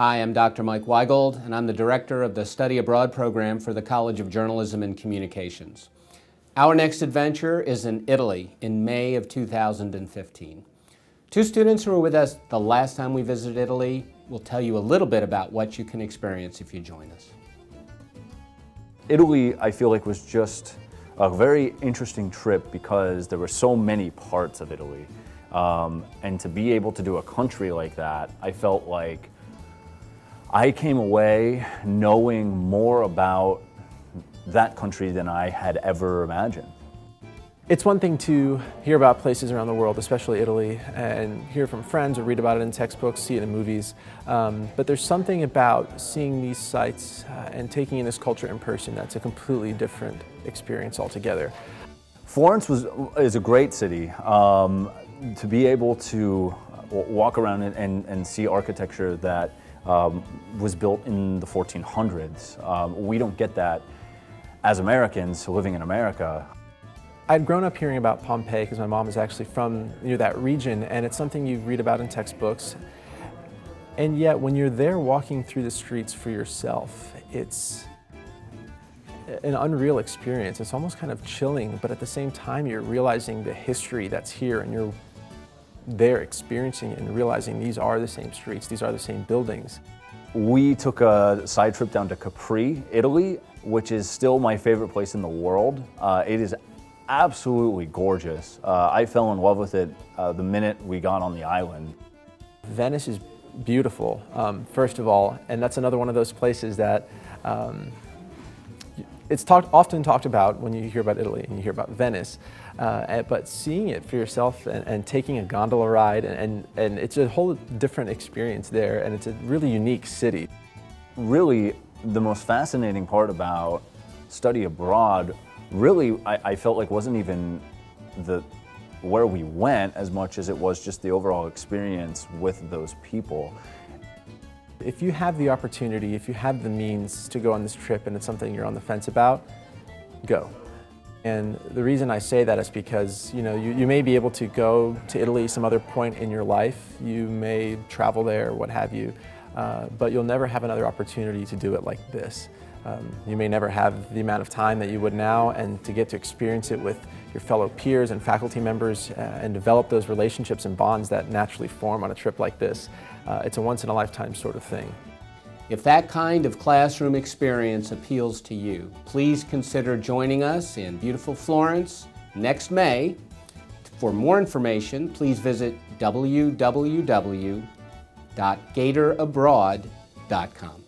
Hi, I'm Dr. Mike Weigold, and I'm the Director of the Study Abroad program for the College of Journalism and Communications. Our next adventure is in Italy in May of 2015. Two students who were with us the last time we visited Italy will tell you a little bit about what you can experience if you join us. Italy, I feel like, was just a very interesting trip because there were so many parts of Italy. And to be able to do a country like that, I felt like I came away knowing more about that country than I had ever imagined. It's one thing to hear about places around the world, especially Italy, and hear from friends or read about it in textbooks, see it in movies. But there's something about seeing these sites and taking in this culture in person that's a completely different experience altogether. Florence is a great city. To be able to walk around and see architecture that was built in the 1400s. We don't get that as Americans living in America. I'd grown up hearing about Pompeii because my mom is actually from near that region, and it's something you read about in textbooks. And yet when you're there walking through the streets for yourself, it's an unreal experience. It's almost kind of chilling, but at the same time you're realizing the history that's here, and you're there experiencing it and realizing these are the same streets, these are the same buildings. We took a side trip down to Capri, Italy, which is still my favorite place in the world. It is absolutely gorgeous. I fell in love with it the minute we got on the island. Venice is beautiful, first of all, and that's another one of those places that it's often talked about when you hear about Italy and you hear about Venice, but seeing it for yourself and taking a gondola ride, and it's a whole different experience there, and it's a really unique city. Really, the most fascinating part about study abroad, really, I felt like wasn't even where we went as much as it was just the overall experience with those people. If you have the opportunity, if you have the means to go on this trip and it's something you're on the fence about, go. And the reason I say that is because you may be able to go to Italy some other point in your life, you may travel there, what have you, but you'll never have another opportunity to do it like this. You may never have the amount of time that you would now, and to get to experience it with your fellow peers and faculty members and develop those relationships and bonds that naturally form on a trip like this. It's a once-in-a-lifetime sort of thing. If that kind of classroom experience appeals to you, please consider joining us in beautiful Florence next May. For more information, please visit www.gatorabroad.com.